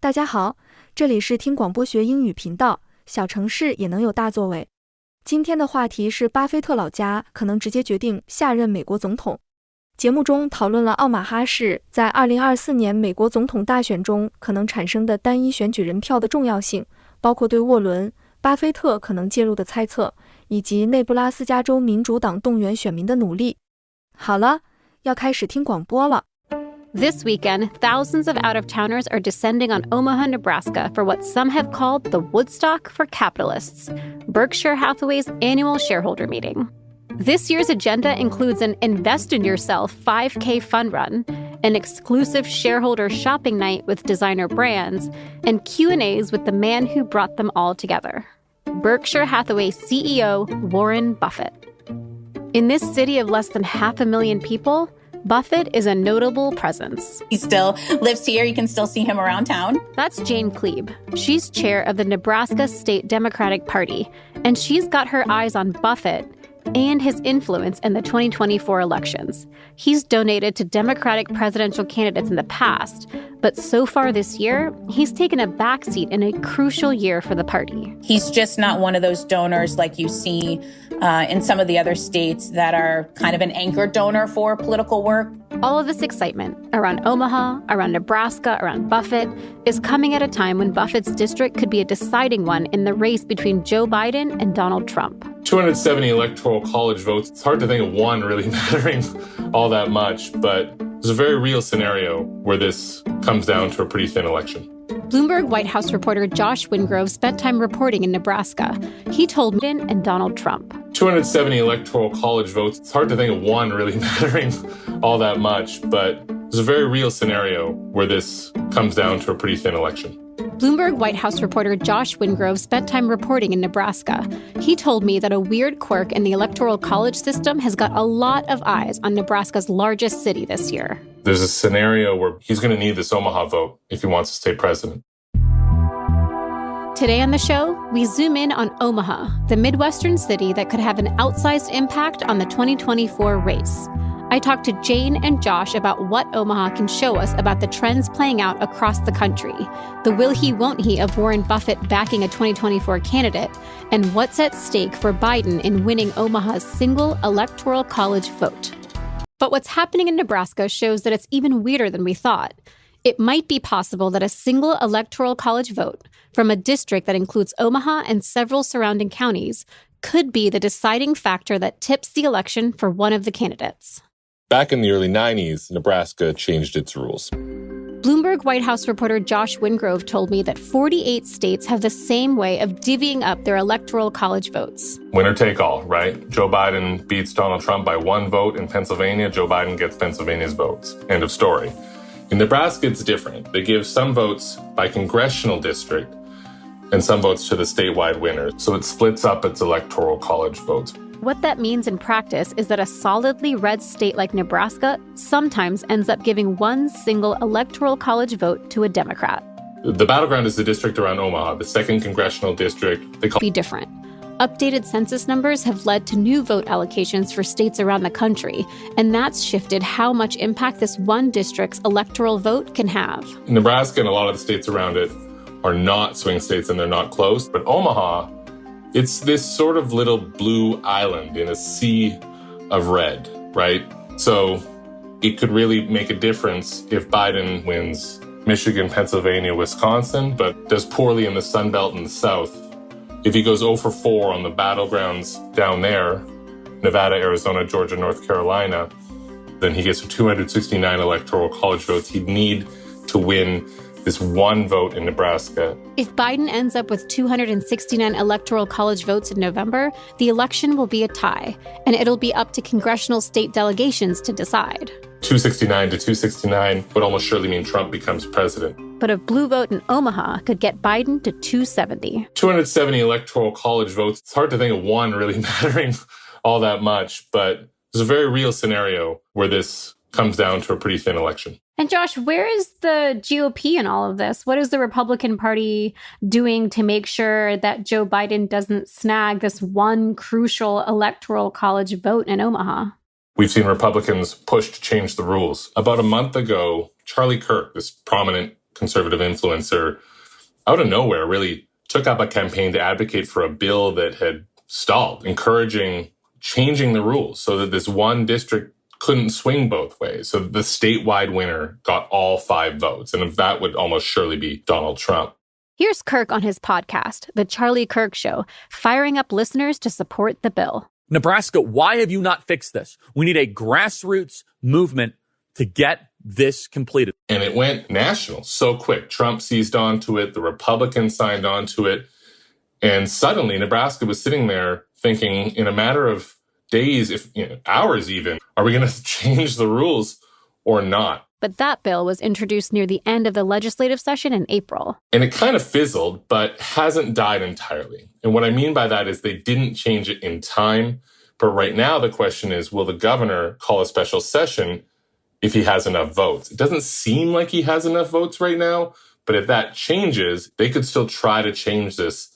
大家好，这里是听广播学英语频道，小城市也能有大作为。今天的话题是巴菲特老家可能直接决定下任美国总统。节目中讨论了奥马哈市在2024年美国总统大选中可能产生的单一选举人票的重要性，包括对沃伦、巴菲特可能介入的猜测，以及内布拉斯加州民主党动员选民的努力。好了，要开始听广播了。This weekend, thousands of out-of-towners are descending on Omaha, Nebraska for what some have called the Woodstock for capitalists, Berkshire Hathaway's annual shareholder meeting. This year's agenda includes an Invest in Yourself 5K fun run, an exclusive shareholder shopping night with designer brands, and Q&As with the man who brought them all together, Berkshire Hathaway CEO Warren Buffett. In this city of less than 500,000 people, Buffett is a notable presence. He still lives here. You can still see him around town. That's Jane Klebe. She's chair of the Nebraska State Democratic Party, and she's got her eyes on Buffett and his influence in the 2024 elections. He's donated to Democratic presidential candidates in the past, but so far this year, he's taken a backseat in a crucial year for the party. He's just not one of those donors like you see in some of the other states that are kind of an anchor donor for political work. All of this excitement around Omaha, around Nebraska, around Buffett is coming at a time when Buffett's district could be a deciding one in the race between Joe Biden and Donald Trump. 270 electoral college votes. It's hard to think of one really mattering all that much, but there's a very real scenario where this comes down to a pretty thin election. Bloomberg White House reporter Josh Wingrove spent time reporting in Nebraska. He told Biden and Donald Trump. 270 electoral college votes. It's hard to think of one really mattering all that much, but there's a very real scenario where this comes down to a pretty thin election. Bloomberg White House reporter Josh Wingrove spent time reporting in Nebraska. He told me that a weird quirk in the electoral college system has got a lot of eyes on Nebraska's largest city this year. There's a scenario where he's going to need this Omaha vote if he wants to stay president. Today on the show, we zoom in on Omaha, the Midwestern city that could have an outsized impact on the 2024 race. I talked to Jane and Josh about what Omaha can show us about the trends playing out across the country, the will he, won't he of Warren Buffett backing a 2024 candidate, and what's at stake for Biden in winning Omaha's single electoral college vote. But what's happening in Nebraska shows that it's even weirder than we thought. It might be possible that a single electoral college vote from a district that includes Omaha and several surrounding counties could be the deciding factor that tips the election for one of the candidates. Back in the early 90s, Nebraska changed its rules. Bloomberg White House reporter Josh Wingrove told me that 48 states have the same way of divvying up their electoral college votes. Winner take all, right? Joe Biden beats Donald Trump by one vote in Pennsylvania. Joe Biden gets Pennsylvania's votes. End of story. In Nebraska, it's different. They give some votes by congressional district and some votes to the statewide winner. So it splits up its electoral college votes. What that means in practice is that a solidly red state like Nebraska sometimes ends up giving one single electoral college vote to a Democrat. The battleground is the district around Omaha, the second congressional district. They call be different. Updated census numbers have led to new vote allocations for states around the country, and that's shifted how much impact this one district's electoral vote can have. Nebraska and a lot of the states around it are not swing states and they're not close, but Omaha, it's this sort of little blue island in a sea of red, right? So it could really make a difference if Biden wins Michigan, Pennsylvania, Wisconsin, but does poorly in the Sun Belt in the South. If he goes 0 for 4 on the battlegrounds down there, Nevada, Arizona, Georgia, North Carolina, then he gets 269 electoral college votes. He'd need to win this one vote in Nebraska. If Biden ends up with 269 electoral college votes in November, the election will be a tie, and it'll be up to congressional state delegations to decide. 269 to 269 would almost surely mean Trump becomes president. But a blue vote in Omaha could get Biden to 270. 270 electoral college votes. It's hard to think of one really mattering all that much, but there's a very real scenario where this comes down to a pretty thin election. And Josh, where is the GOP in all of this? What is the Republican Party doing to make sure that Joe Biden doesn't snag this one crucial electoral college vote in Omaha? We've seen Republicans push to change the rules. About a month ago, Charlie Kirk, this prominent conservative influencer, out of nowhere, really took up a campaign to advocate for a bill that had stalled, encouraging changing the rules so that this one district couldn't swing both ways. So the statewide winner got all 5 votes. And that would almost surely be Donald Trump. Here's Kirk on his podcast, The Charlie Kirk Show, firing up listeners to support the bill. Nebraska, why have you not fixed this? We need a grassroots movement to get this completed. And it went national so quick. Trump seized onto it. The Republicans signed onto it. And suddenly Nebraska was sitting there thinking, in a matter of days, if hours even, are we going to change the rules or not? But that bill was introduced near the end of the legislative session in April. And it kind of fizzled, but hasn't died entirely. And what I mean by that is they didn't change it in time. But right now, the question is, will the governor call a special session if he has enough votes? It doesn't seem like he has enough votes right now, but if that changes, they could still try to change this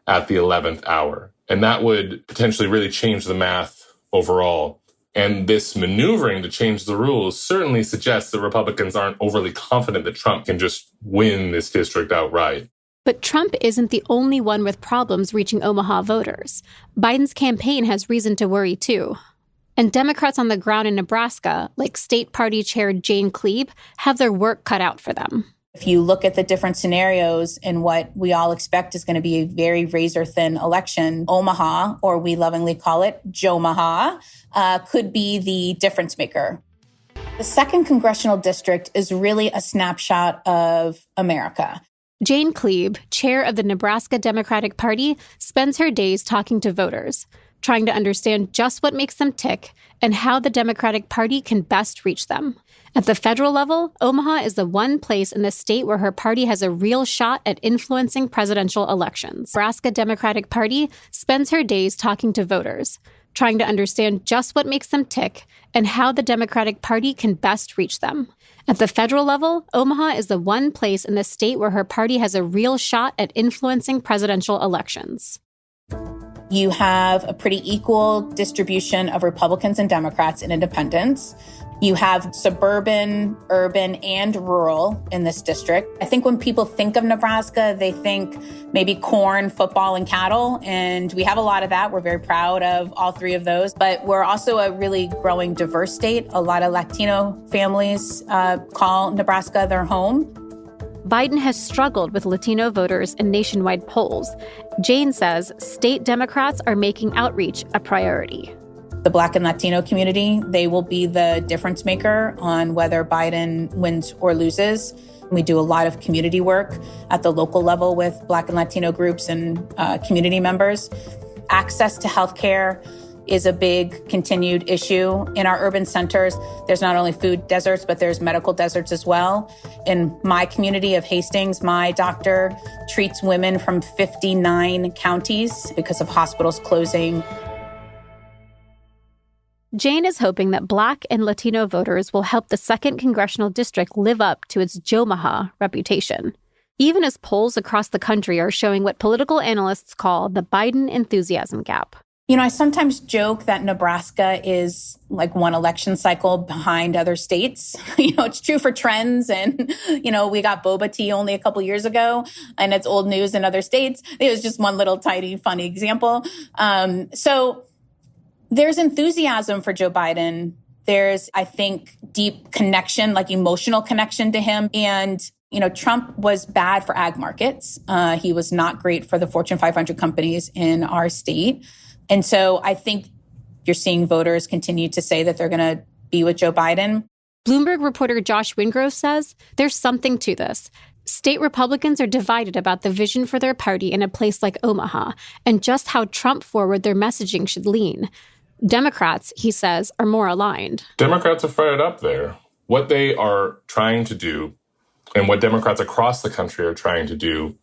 at the 11th hour. And that would potentially really change the math overall. And this maneuvering to change the rules certainly suggests that Republicans aren't overly confident that Trump can just win this district outright. But Trump isn't the only one with problems reaching Omaha voters. Biden's campaign has reason to worry, too. And Democrats on the ground in Nebraska, like State Party Chair Jane Kleeb, have their work cut out for them. If you look at the different scenarios and what we all expect is going to be a very razor-thin election, Omaha, or we lovingly call it Jomaha, could be the difference maker. The 2nd congressional district is really a snapshot of America. Jane Kleeb, chair of the Nebraska Democratic Party, spends her days talking to voters, trying to understand just what makes them tick and how the Democratic Party can best reach them. At the federal level, Omaha is the one place in the state where her party has a real shot at influencing presidential elections. Nebraska Democratic Party spends her days talking to voters, trying to understand just what makes them tick and how the Democratic Party can best reach them. At the federal level, Omaha is the one place in the state where her party has a real shot at influencing presidential elections. You have a pretty equal distribution of Republicans and Democrats and independents. You have suburban, urban, and rural in this district. I think when people think of Nebraska, they think maybe corn, football, and cattle. And we have a lot of that. We're very proud of all 3 of those. But we're also a really growing diverse state. A lot of Latino families call Nebraska their home. Biden has struggled with Latino voters in nationwide polls. Jane says state Democrats are making outreach a priority. The Black and Latino community, they will be the difference maker on whether Biden wins or loses. We do a lot of community work at the local level with Black and Latino groups and community members. Access to healthcare is a big continued issue. In our urban centers, there's not only food deserts, but there's medical deserts as well. In my community of Hastings, my doctor treats women from 59 counties because of hospitals closing. Jane is hoping that Black and Latino voters will help the 2nd congressional district live up to its Jomaha reputation, even as polls across the country are showing what political analysts call the Biden enthusiasm gap. You know, I sometimes joke that Nebraska is like one election cycle behind other states. It's true for trends. And, we got boba tea only a couple years ago, and it's old news in other states. It was just one little tiny, funny example. So there's enthusiasm for Joe Biden. There's, I think, deep connection, like emotional connection to him. And, Trump was bad for ag markets. He was not great for the Fortune 500 companies in our state. And so I think you're seeing voters continue to say that they're going to be with Joe Biden. Bloomberg reporter Josh Wingrove says there's something to this. State Republicans are divided about the vision for their party in a place like Omaha and just how Trump-forward their messaging should lean. Democrats, he says, are more aligned. Democrats are fired up there. What they are trying to do, and what Democrats across the country are trying to do,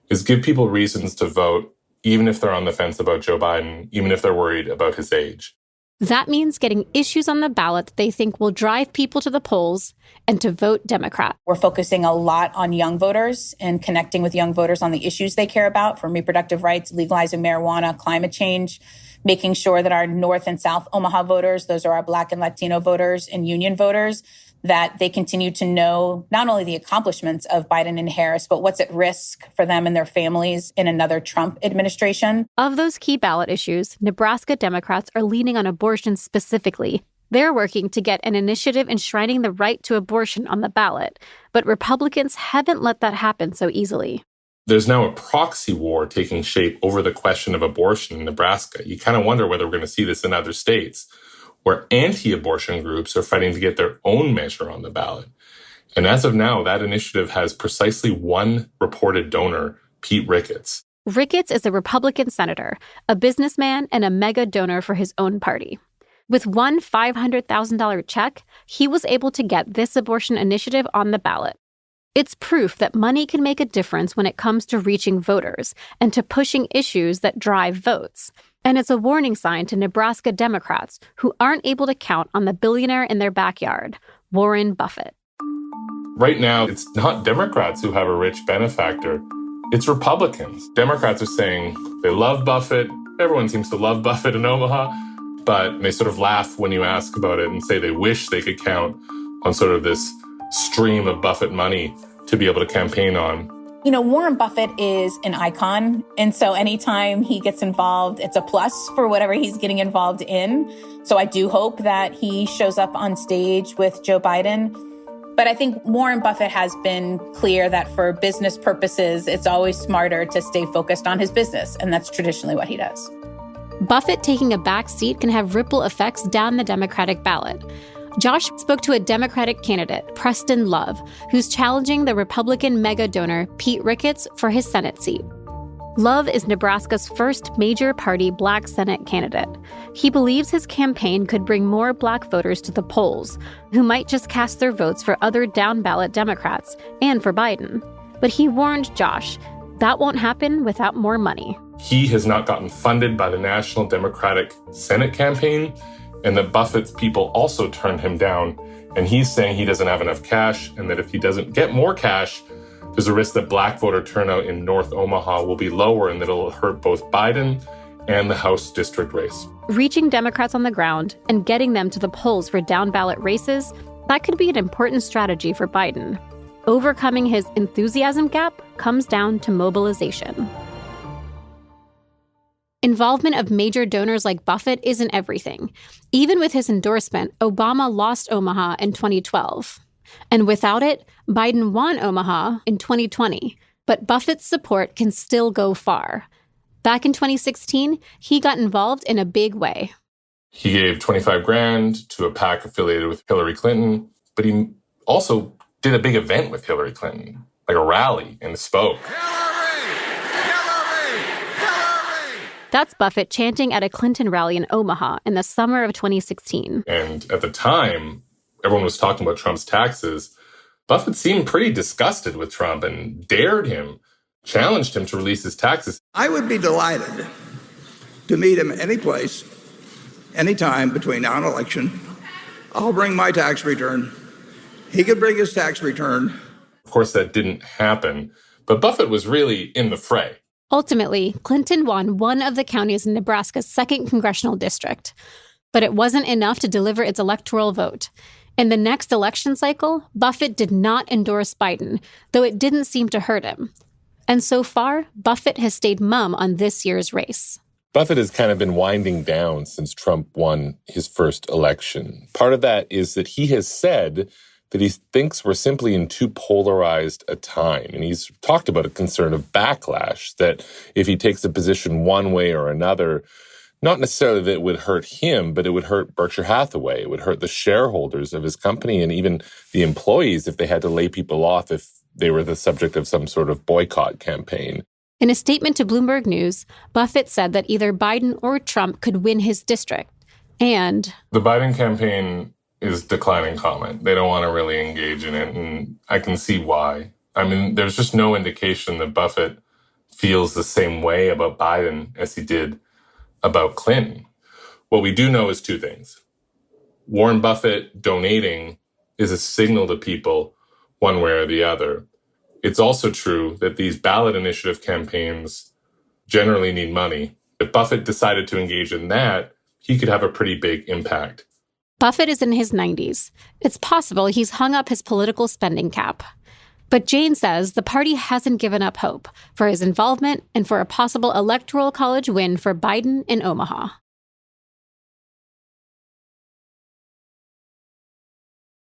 is give people reasons to vote, even if they're on the fence about Joe Biden, even if they're worried about his age. That means getting issues on the ballot that they think will drive people to the polls and to vote Democrat. We're focusing a lot on young voters and connecting with young voters on the issues they care about, from reproductive rights, legalizing marijuana, climate change, making sure that our North and South Omaha voters, those are our Black and Latino voters and union voters, that they continue to know not only the accomplishments of Biden and Harris, but what's at risk for them and their families in another Trump administration. Of those key ballot issues, Nebraska Democrats are leaning on abortion specifically. They're working to get an initiative enshrining the right to abortion on the ballot, but Republicans haven't let that happen so easily. There's now a proxy war taking shape over the question of abortion in Nebraska. You kind of wonder whether we're going to see this in other states, where anti-abortion groups are fighting to get their own measure on the ballot. And as of now, that initiative has precisely one reported donor, Pete Ricketts. Ricketts is a Republican senator, a businessman, and a mega donor for his own party. With one $500,000 check, he was able to get this abortion initiative on the ballot. It's proof that money can make a difference when it comes to reaching voters and to pushing issues that drive votes. And it's a warning sign to Nebraska Democrats who aren't able to count on the billionaire in their backyard, Warren Buffett. Right now, it's not Democrats who have a rich benefactor. It's Republicans. Democrats are saying they love Buffett. Everyone seems to love Buffett in Omaha. But they sort of laugh when you ask about it and say they wish they could count on sort of this stream of Buffett money to be able to campaign on. You know, Warren Buffett is an icon. And so anytime he gets involved, it's a plus for whatever he's getting involved in. So I do hope that he shows up on stage with Joe Biden. But I think Warren Buffett has been clear that for business purposes, it's always smarter to stay focused on his business. And that's traditionally what he does. Buffett taking a back seat can have ripple effects down the Democratic ballot. Josh spoke to a Democratic candidate, Preston Love, who's challenging the Republican mega donor, Pete Ricketts, for his Senate seat. Love is Nebraska's first major party Black Senate candidate. He believes his campaign could bring more Black voters to the polls, who might just cast their votes for other down-ballot Democrats and for Biden. But he warned Josh, that won't happen without more money. He has not gotten funded by the National Democratic Senate campaign, and that Buffett's people also turned him down. And he's saying he doesn't have enough cash, and that if he doesn't get more cash, there's a risk that Black voter turnout in North Omaha will be lower, and that it'll hurt both Biden and the House district race. Reaching Democrats on the ground and getting them to the polls for down-ballot races, that could be an important strategy for Biden. Overcoming his enthusiasm gap comes down to mobilization. Involvement of major donors like Buffett isn't everything. Even with his endorsement, Obama lost Omaha in 2012. And without it, Biden won Omaha in 2020. But Buffett's support can still go far. Back in 2016, he got involved in a big way. He gave $25,000 to a PAC affiliated with Hillary Clinton, but he also did a big event with Hillary Clinton, like a rally, and spoke. That's Buffett chanting at a Clinton rally in Omaha in the summer of 2016. And at the time, everyone was talking about Trump's taxes. Buffett seemed pretty disgusted with Trump and dared him, challenged him to release his taxes. I would be delighted to meet him any place, anytime between now and election. I'll bring my tax return. He could bring his tax return. Of course, that didn't happen, but Buffett was really in the fray. Ultimately, Clinton won one of the counties in Nebraska's 2nd congressional district. But it wasn't enough to deliver its electoral vote. In the next election cycle, Buffett did not endorse Biden, though it didn't seem to hurt him. And so far, Buffett has stayed mum on this year's race. Buffett has kind of been winding down since Trump won his first election. Part of that is that he has said that he thinks we're simply in too polarized a time. And he's talked about a concern of backlash, that if he takes a position one way or another, not necessarily that it would hurt him, but it would hurt Berkshire Hathaway. It would hurt the shareholders of his company and even the employees if they had to lay people off if they were the subject of some sort of boycott campaign. In a statement to Bloomberg News, Buffett said that either Biden or Trump could win his district. And the Biden campaign is declining comment. They don't want to really engage in it, and I can see why. I mean, there's just no indication that Buffett feels the same way about Biden as he did about Clinton. What we do know is two things. Warren Buffett donating is a signal to people one way or the other. It's also true that these ballot initiative campaigns generally need money. If Buffett decided to engage in that, he could have a pretty big impact. Buffett is in his 90s. It's possible he's hung up his political spending cap. But Jane says the party hasn't given up hope for his involvement and for a possible electoral college win for Biden in Omaha.